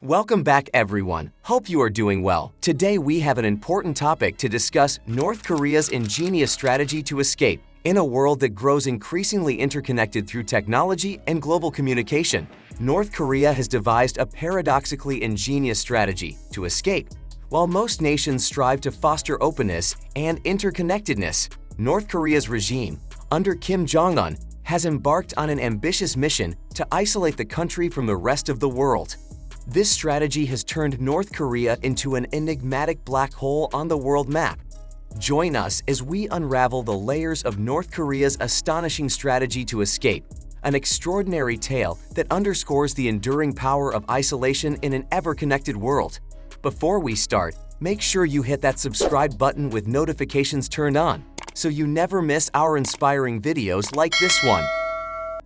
Welcome back, everyone. Hope you are doing well. Today we have an important topic to discuss: North Korea's ingenious strategy to escape. In a world that grows increasingly interconnected through technology and global communication, North Korea has devised a paradoxically ingenious strategy to escape. While most nations strive to foster openness and interconnectedness, North Korea's regime, under Kim Jong-un, has embarked on an ambitious mission to isolate the country from the rest of the world. This strategy has turned North Korea into an enigmatic black hole on the world map. Join us as we unravel the layers of North Korea's astonishing strategy to escape, an extraordinary tale that underscores the enduring power of isolation in an ever-connected world. Before we start, make sure you hit that subscribe button with notifications turned on, so you never miss our inspiring videos like this one.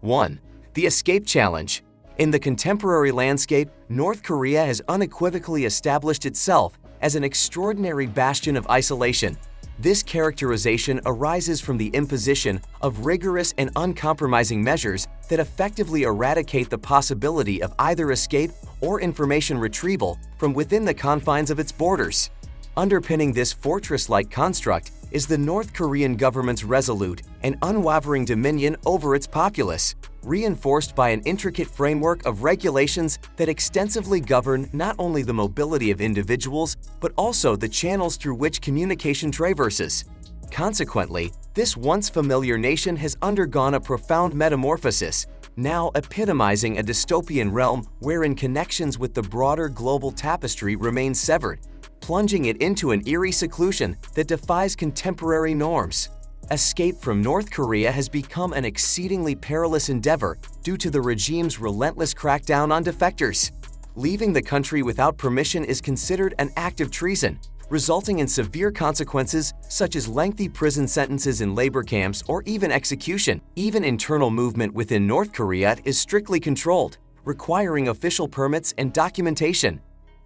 1. The Escape Challenge. In the contemporary landscape, North Korea has unequivocally established itself as an extraordinary bastion of isolation. This characterization arises from the imposition of rigorous and uncompromising measures that effectively eradicate the possibility of either escape or information retrieval from within the confines of its borders. Underpinning this fortress-like construct is the North Korean government's resolute and unwavering dominion over its populace, reinforced by an intricate framework of regulations that extensively govern not only the mobility of individuals, but also the channels through which communication traverses. Consequently, this once familiar nation has undergone a profound metamorphosis, now epitomizing a dystopian realm wherein connections with the broader global tapestry remain severed, plunging it into an eerie seclusion that defies contemporary norms. Escape from North Korea has become an exceedingly perilous endeavor due to the regime's relentless crackdown on defectors. Leaving the country without permission is considered an act of treason, resulting in severe consequences such as lengthy prison sentences in labor camps or even execution. Even internal movement within North Korea is strictly controlled, requiring official permits and documentation.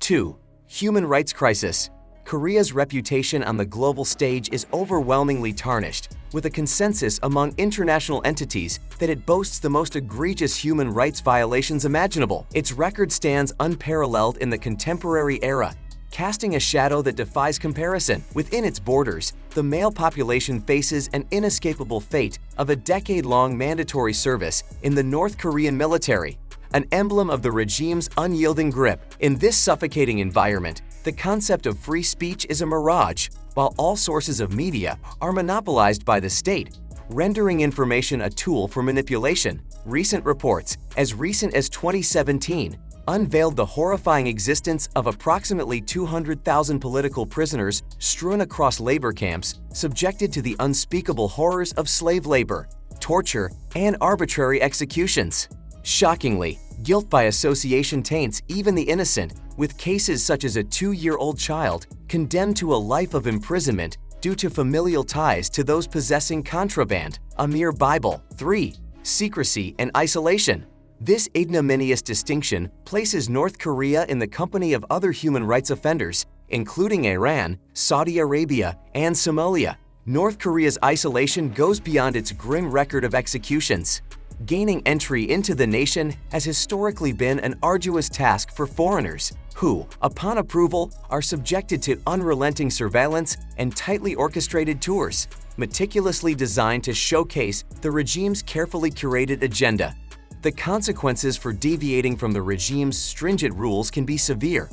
2. Human rights crisis. Korea's reputation on the global stage is overwhelmingly tarnished, with a consensus among international entities that it boasts the most egregious human rights violations imaginable. Its record stands unparalleled in the contemporary era, casting a shadow that defies comparison. Within its borders, the male population faces an inescapable fate of a decade-long mandatory service in the North Korean military, an emblem of the regime's unyielding grip. In this suffocating environment, the concept of free speech is a mirage, while all sources of media are monopolized by the state, rendering information a tool for manipulation. Recent reports, as recent as 2017, unveiled the horrifying existence of approximately 200,000 political prisoners strewn across labor camps, subjected to the unspeakable horrors of slave labor, torture, and arbitrary executions. Shockingly, guilt by association taints even the innocent, with cases such as a 2-year-old child condemned to a life of imprisonment due to familial ties to those possessing contraband, a mere Bible. 3. Secrecy and isolation. This ignominious distinction places North Korea in the company of other human rights offenders, including Iran, Saudi Arabia, and Somalia. North Korea's isolation goes beyond its grim record of executions. Gaining entry into the nation has historically been an arduous task for foreigners who, upon approval, are subjected to unrelenting surveillance and tightly orchestrated tours, meticulously designed to showcase the regime's carefully curated agenda. The consequences for deviating from the regime's stringent rules can be severe.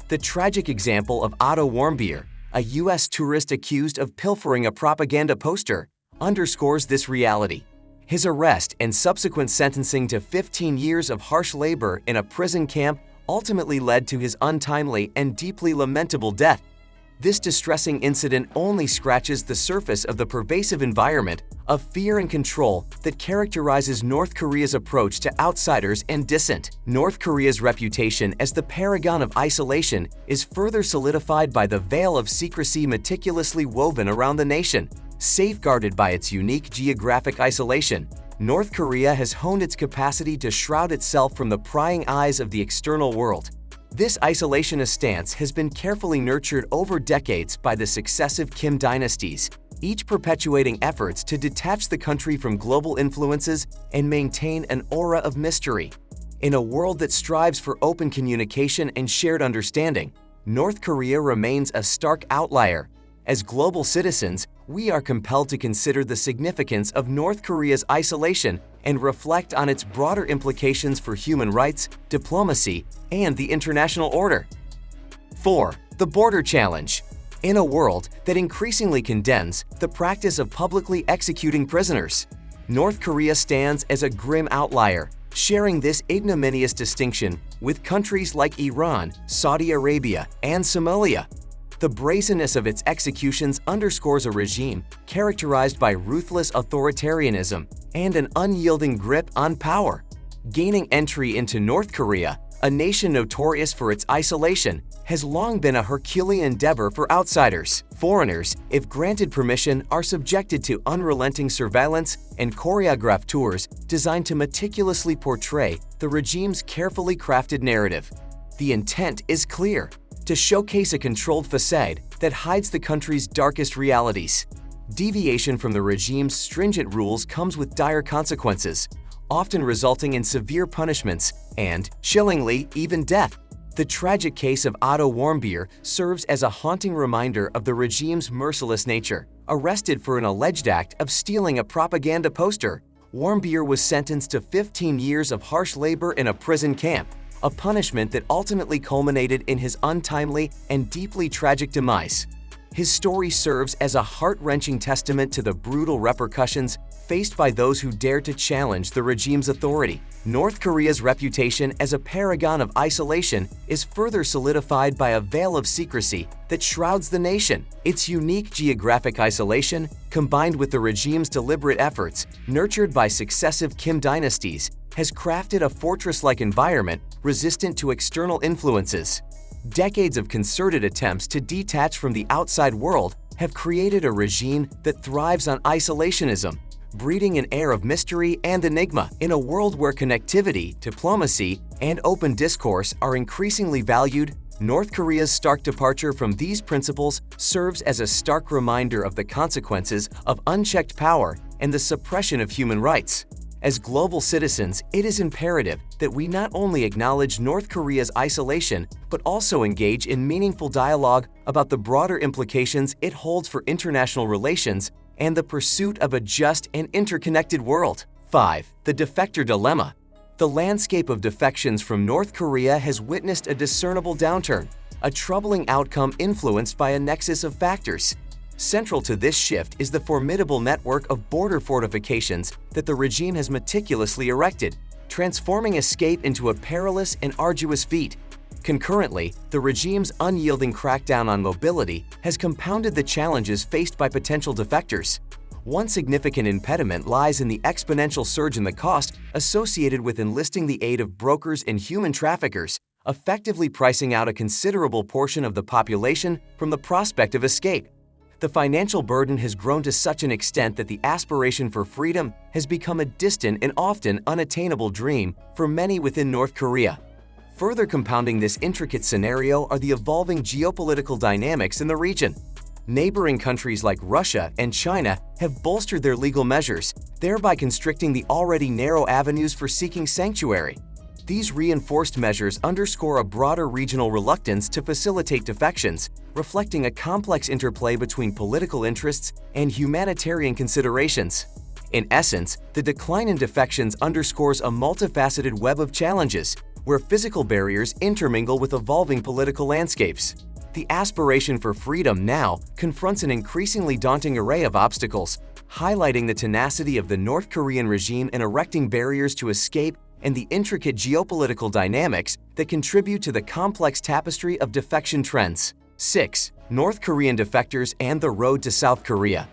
The tragic example of Otto Warmbier, a U.S. tourist accused of pilfering a propaganda poster, underscores this reality. His arrest and subsequent sentencing to 15 years of harsh labor in a prison camp ultimately led to his untimely and deeply lamentable death. This distressing incident only scratches the surface of the pervasive environment of fear and control that characterizes North Korea's approach to outsiders and dissent. North Korea's reputation as the paragon of isolation is further solidified by the veil of secrecy meticulously woven around the nation. Safeguarded by its unique geographic isolation, North Korea has honed its capacity to shroud itself from the prying eyes of the external world. This isolationist stance has been carefully nurtured over decades by the successive Kim dynasties, each perpetuating efforts to detach the country from global influences and maintain an aura of mystery. In a world that strives for open communication and shared understanding, North Korea remains a stark outlier. As global citizens, we are compelled to consider the significance of North Korea's isolation and reflect on its broader implications for human rights, diplomacy, and the international order. 4. The border challenge. In a world that increasingly condemns the practice of publicly executing prisoners, North Korea stands as a grim outlier, sharing this ignominious distinction with countries like Iran, Saudi Arabia, and Somalia. The brazenness of its executions underscores a regime characterized by ruthless authoritarianism and an unyielding grip on power. Gaining entry into North Korea, a nation notorious for its isolation, has long been a Herculean endeavor for outsiders. Foreigners, if granted permission, are subjected to unrelenting surveillance and choreographed tours designed to meticulously portray the regime's carefully crafted narrative. The intent is clear: to showcase a controlled facade that hides the country's darkest realities. Deviation from the regime's stringent rules comes with dire consequences, often resulting in severe punishments and, chillingly, even death. The tragic case of Otto Warmbier serves as a haunting reminder of the regime's merciless nature. Arrested for an alleged act of stealing a propaganda poster, Warmbier was sentenced to 15 years of harsh labor in a prison camp, a punishment that ultimately culminated in his untimely and deeply tragic demise. His story serves as a heart-wrenching testament to the brutal repercussions faced by those who dare to challenge the regime's authority. North Korea's reputation as a paragon of isolation is further solidified by a veil of secrecy that shrouds the nation. Its unique geographic isolation, combined with the regime's deliberate efforts, nurtured by successive Kim dynasties, has crafted a fortress-like environment resistant to external influences. Decades of concerted attempts to detach from the outside world have created a regime that thrives on isolationism, breeding an air of mystery and enigma. In a world where connectivity, diplomacy, and open discourse are increasingly valued, North Korea's stark departure from these principles serves as a stark reminder of the consequences of unchecked power and the suppression of human rights. As global citizens, it is imperative that we not only acknowledge North Korea's isolation, but also engage in meaningful dialogue about the broader implications it holds for international relations and the pursuit of a just and interconnected world. 5. The defector dilemma. The landscape of defections from North Korea has witnessed a discernible downturn, a troubling outcome influenced by a nexus of factors. Central to this shift is the formidable network of border fortifications that the regime has meticulously erected, transforming escape into a perilous and arduous feat. Concurrently, the regime's unyielding crackdown on mobility has compounded the challenges faced by potential defectors. One significant impediment lies in the exponential surge in the cost associated with enlisting the aid of brokers and human traffickers, effectively pricing out a considerable portion of the population from the prospect of escape. The financial burden has grown to such an extent that the aspiration for freedom has become a distant and often unattainable dream for many within North Korea. Further compounding this intricate scenario are the evolving geopolitical dynamics in the region. Neighboring countries like Russia and China have bolstered their legal measures, thereby constricting the already narrow avenues for seeking sanctuary. These reinforced measures underscore a broader regional reluctance to facilitate defections, reflecting a complex interplay between political interests and humanitarian considerations. In essence, the decline in defections underscores a multifaceted web of challenges, where physical barriers intermingle with evolving political landscapes. The aspiration for freedom now confronts an increasingly daunting array of obstacles, highlighting the tenacity of the North Korean regime in erecting barriers to escape and the intricate geopolitical dynamics that contribute to the complex tapestry of defection trends. 6. North Korean defectors and the road to South Korea.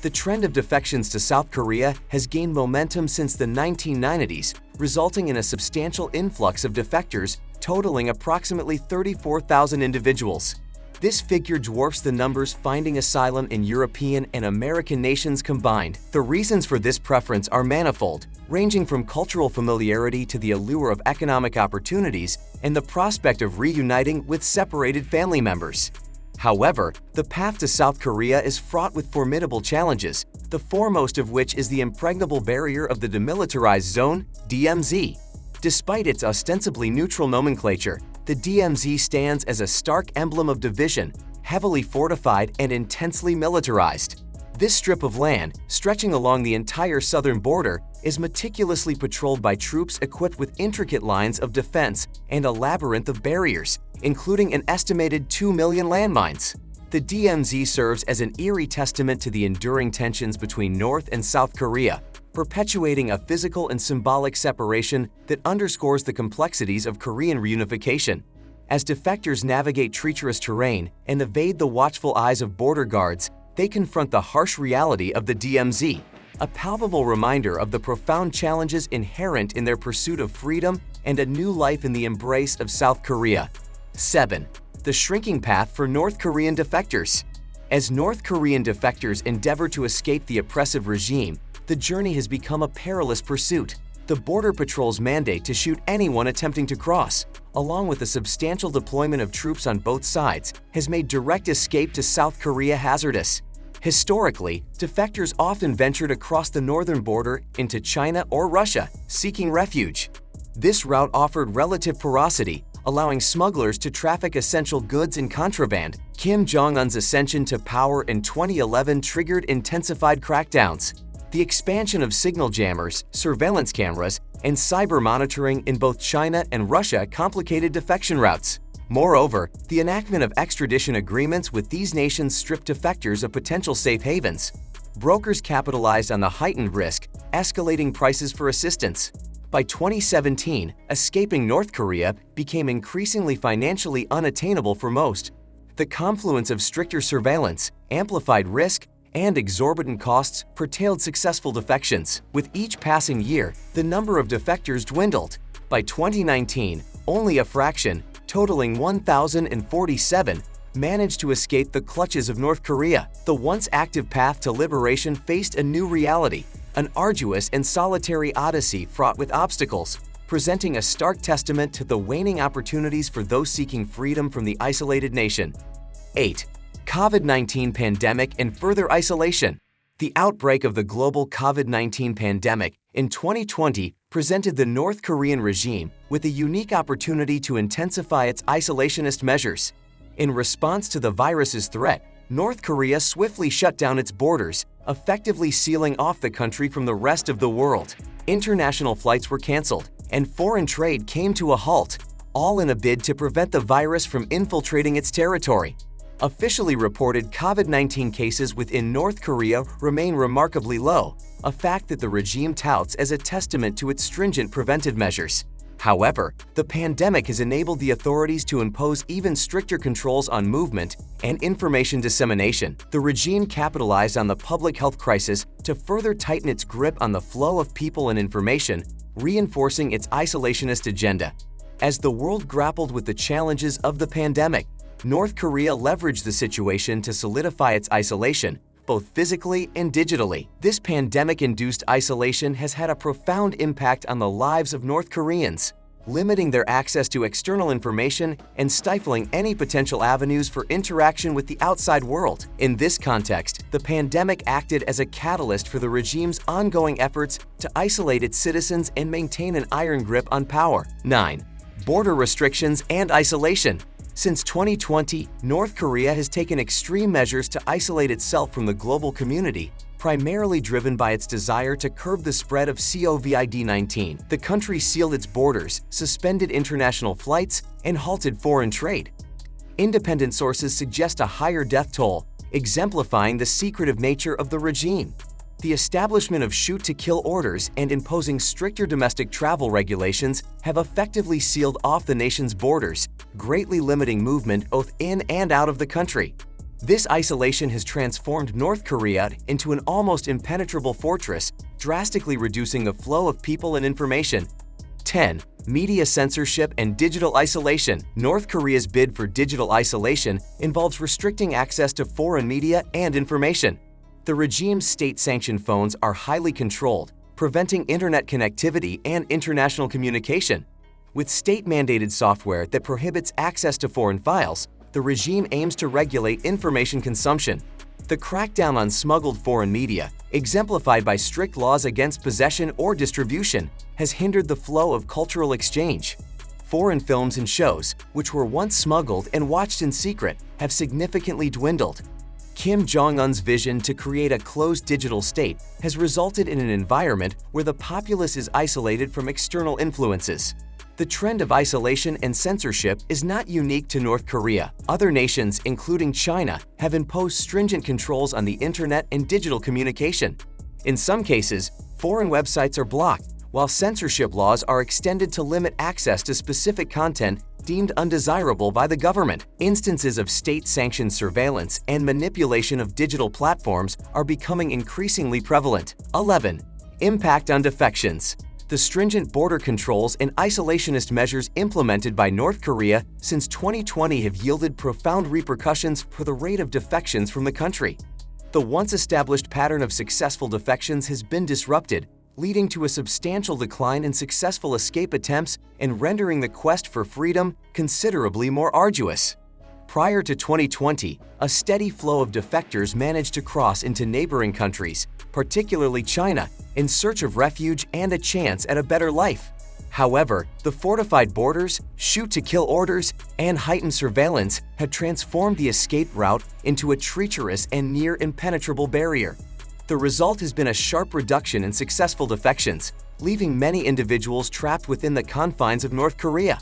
The trend of defections to South Korea has gained momentum since the 1990s, resulting in a substantial influx of defectors totaling approximately 34,000 individuals. This figure dwarfs the numbers finding asylum in European and American nations combined. The reasons for this preference are manifold, ranging from cultural familiarity to the allure of economic opportunities and the prospect of reuniting with separated family members. However, the path to South Korea is fraught with formidable challenges, the foremost of which is the impregnable barrier of the Demilitarized Zone, DMZ. Despite its ostensibly neutral nomenclature, the DMZ stands as a stark emblem of division, heavily fortified and intensely militarized. This strip of land, stretching along the entire southern border, is meticulously patrolled by troops equipped with intricate lines of defense and a labyrinth of barriers, including an estimated 2 million landmines. The DMZ serves as an eerie testament to the enduring tensions between North and South Korea, perpetuating a physical and symbolic separation that underscores the complexities of Korean reunification. As defectors navigate treacherous terrain and evade the watchful eyes of border guards, they confront the harsh reality of the DMZ, a palpable reminder of the profound challenges inherent in their pursuit of freedom and a new life in the embrace of South Korea. 7. The shrinking path for North Korean defectors. As North Korean defectors endeavor to escape the oppressive regime, the journey has become a perilous pursuit. The Border Patrol's mandate to shoot anyone attempting to cross, along with a substantial deployment of troops on both sides, has made direct escape to South Korea hazardous. Historically, defectors often ventured across the northern border into China or Russia, seeking refuge. This route offered relative porosity, allowing smugglers to traffic essential goods and contraband. Kim Jong-un's ascension to power in 2011 triggered intensified crackdowns. The expansion of signal jammers, surveillance cameras, and cyber monitoring in both China and Russia complicated defection routes. Moreover, the enactment of extradition agreements with these nations stripped defectors of potential safe havens. Brokers capitalized on the heightened risk, escalating prices for assistance. By 2017, escaping North Korea became increasingly financially unattainable for most. The confluence of stricter surveillance, amplified risk, and exorbitant costs curtailed successful defections. With each passing year, the number of defectors dwindled. By 2019, only a fraction, totaling 1,047, managed to escape the clutches of North Korea. The once active path to liberation faced a new reality, an arduous and solitary odyssey fraught with obstacles, presenting a stark testament to the waning opportunities for those seeking freedom from the isolated nation. 8. COVID-19 pandemic and further isolation. The outbreak of the global COVID-19 pandemic in 2020 presented the North Korean regime with a unique opportunity to intensify its isolationist measures. In response to the virus's threat, North Korea swiftly shut down its borders, effectively sealing off the country from the rest of the world. International flights were canceled, and foreign trade came to a halt, all in a bid to prevent the virus from infiltrating its territory. Officially reported COVID-19 cases within North Korea remain remarkably low, a fact that the regime touts as a testament to its stringent preventive measures. However, the pandemic has enabled the authorities to impose even stricter controls on movement and information dissemination. The regime capitalized on the public health crisis to further tighten its grip on the flow of people and information, reinforcing its isolationist agenda. As the world grappled with the challenges of the pandemic, North Korea leveraged the situation to solidify its isolation, both physically and digitally. This pandemic-induced isolation has had a profound impact on the lives of North Koreans, limiting their access to external information and stifling any potential avenues for interaction with the outside world. In this context, the pandemic acted as a catalyst for the regime's ongoing efforts to isolate its citizens and maintain an iron grip on power. 9. Border restrictions and isolation. Since 2020, North Korea has taken extreme measures to isolate itself from the global community, primarily driven by its desire to curb the spread of COVID-19. The country sealed its borders, suspended international flights, and halted foreign trade. Independent sources suggest a higher death toll, exemplifying the secretive nature of the regime. The establishment of shoot-to-kill orders and imposing stricter domestic travel regulations have effectively sealed off the nation's borders, greatly limiting movement both in and out of the country. This isolation has transformed North Korea into an almost impenetrable fortress, drastically reducing the flow of people and information. 10. Media censorship and digital isolation. North Korea's bid for digital isolation involves restricting access to foreign media and information. The regime's state-sanctioned phones are highly controlled, preventing internet connectivity and international communication. With state-mandated software that prohibits access to foreign files, the regime aims to regulate information consumption. The crackdown on smuggled foreign media, exemplified by strict laws against possession or distribution, has hindered the flow of cultural exchange. Foreign films and shows, which were once smuggled and watched in secret, have significantly dwindled. Kim Jong-un's vision to create a closed digital state has resulted in an environment where the populace is isolated from external influences. The trend of isolation and censorship is not unique to North Korea. Other nations, including China, have imposed stringent controls on the internet and digital communication. In some cases, foreign websites are blocked, while censorship laws are extended to limit access to specific content deemed undesirable by the government. Instances of state-sanctioned surveillance and manipulation of digital platforms are becoming increasingly prevalent. 11. Impact on defections. The stringent border controls and isolationist measures implemented by North Korea since 2020 have yielded profound repercussions for the rate of defections from the country. The once-established pattern of successful defections has been disrupted, leading to a substantial decline in successful escape attempts and rendering the quest for freedom considerably more arduous. Prior to 2020, a steady flow of defectors managed to cross into neighboring countries, particularly China, in search of refuge and a chance at a better life. However, the fortified borders, shoot-to-kill orders, and heightened surveillance had transformed the escape route into a treacherous and near-impenetrable barrier. The result has been a sharp reduction in successful defections, leaving many individuals trapped within the confines of North Korea.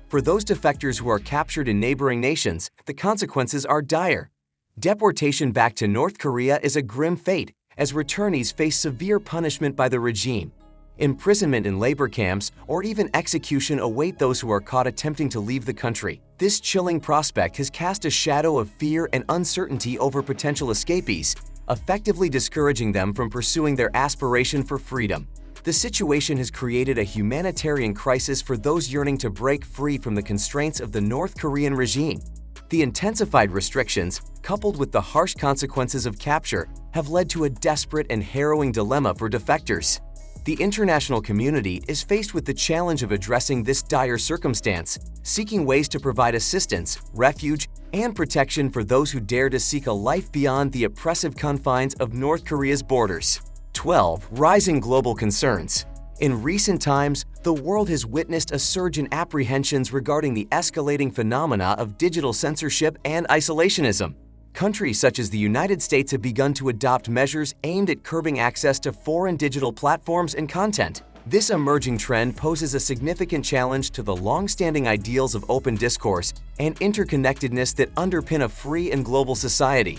For those defectors who are captured in neighboring nations, the consequences are dire. Deportation back to North Korea is a grim fate, as returnees face severe punishment by the regime. Imprisonment in labor camps or even execution await those who are caught attempting to leave the country. This chilling prospect has cast a shadow of fear and uncertainty over potential escapees, effectively discouraging them from pursuing their aspiration for freedom. The situation has created a humanitarian crisis for those yearning to break free from the constraints of the North Korean regime. The intensified restrictions, coupled with the harsh consequences of capture, have led to a desperate and harrowing dilemma for defectors. The international community is faced with the challenge of addressing this dire circumstance, seeking ways to provide assistance, refuge, and protection for those who dare to seek a life beyond the oppressive confines of North Korea's borders. 12. Rising global concerns. In recent times, the world has witnessed a surge in apprehensions regarding the escalating phenomena of digital censorship and isolationism. Countries such as the United States have begun to adopt measures aimed at curbing access to foreign digital platforms and content. This emerging trend poses a significant challenge to the long-standing ideals of open discourse and interconnectedness that underpin a free and global society.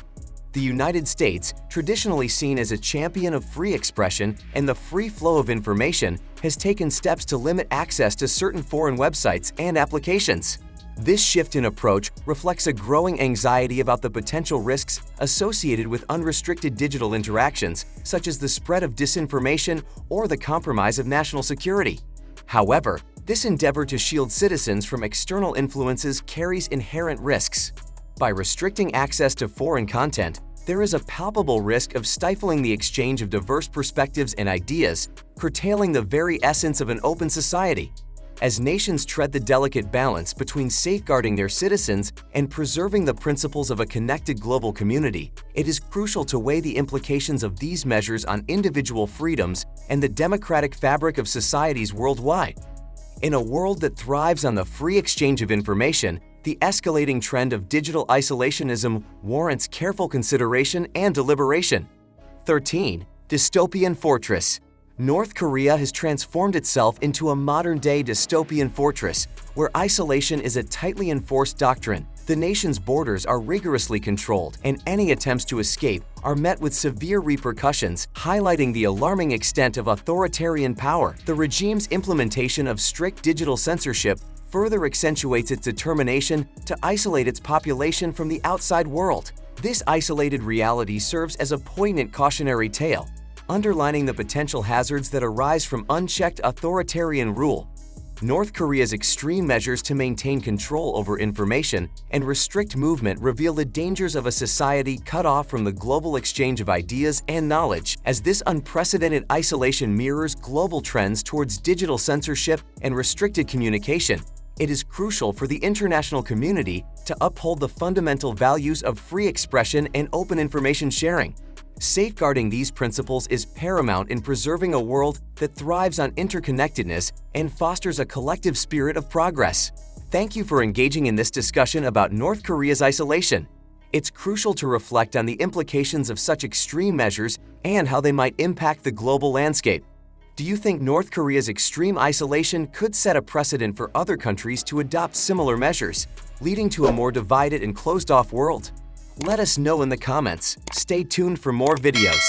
The United States, traditionally seen as a champion of free expression and the free flow of information, has taken steps to limit access to certain foreign websites and applications. This shift in approach reflects a growing anxiety about the potential risks associated with unrestricted digital interactions, such as the spread of disinformation or the compromise of national security. However, this endeavor to shield citizens from external influences carries inherent risks. By restricting access to foreign content, there is a palpable risk of stifling the exchange of diverse perspectives and ideas, curtailing the very essence of an open society. As nations tread the delicate balance between safeguarding their citizens and preserving the principles of a connected global community, it is crucial to weigh the implications of these measures on individual freedoms and the democratic fabric of societies worldwide. In a world that thrives on the free exchange of information, the escalating trend of digital isolationism warrants careful consideration and deliberation. 13. Dystopian fortress. North Korea has transformed itself into a modern-day dystopian fortress, where isolation is a tightly enforced doctrine. The nation's borders are rigorously controlled, and any attempts to escape are met with severe repercussions, highlighting the alarming extent of authoritarian power. The regime's implementation of strict digital censorship further accentuates its determination to isolate its population from the outside world. This isolated reality serves as a poignant cautionary tale, underlining the potential hazards that arise from unchecked authoritarian rule. North Korea's extreme measures to maintain control over information and restrict movement reveal the dangers of a society cut off from the global exchange of ideas and knowledge, as this unprecedented isolation mirrors global trends towards digital censorship and restricted communication. It is crucial for the international community to uphold the fundamental values of free expression and open information sharing. Safeguarding these principles is paramount in preserving a world that thrives on interconnectedness and fosters a collective spirit of progress. Thank you for engaging in this discussion about North Korea's isolation. It's crucial to reflect on the implications of such extreme measures and how they might impact the global landscape. Do you think North Korea's extreme isolation could set a precedent for other countries to adopt similar measures, leading to a more divided and closed-off world? Let us know in the comments. Stay tuned for more videos.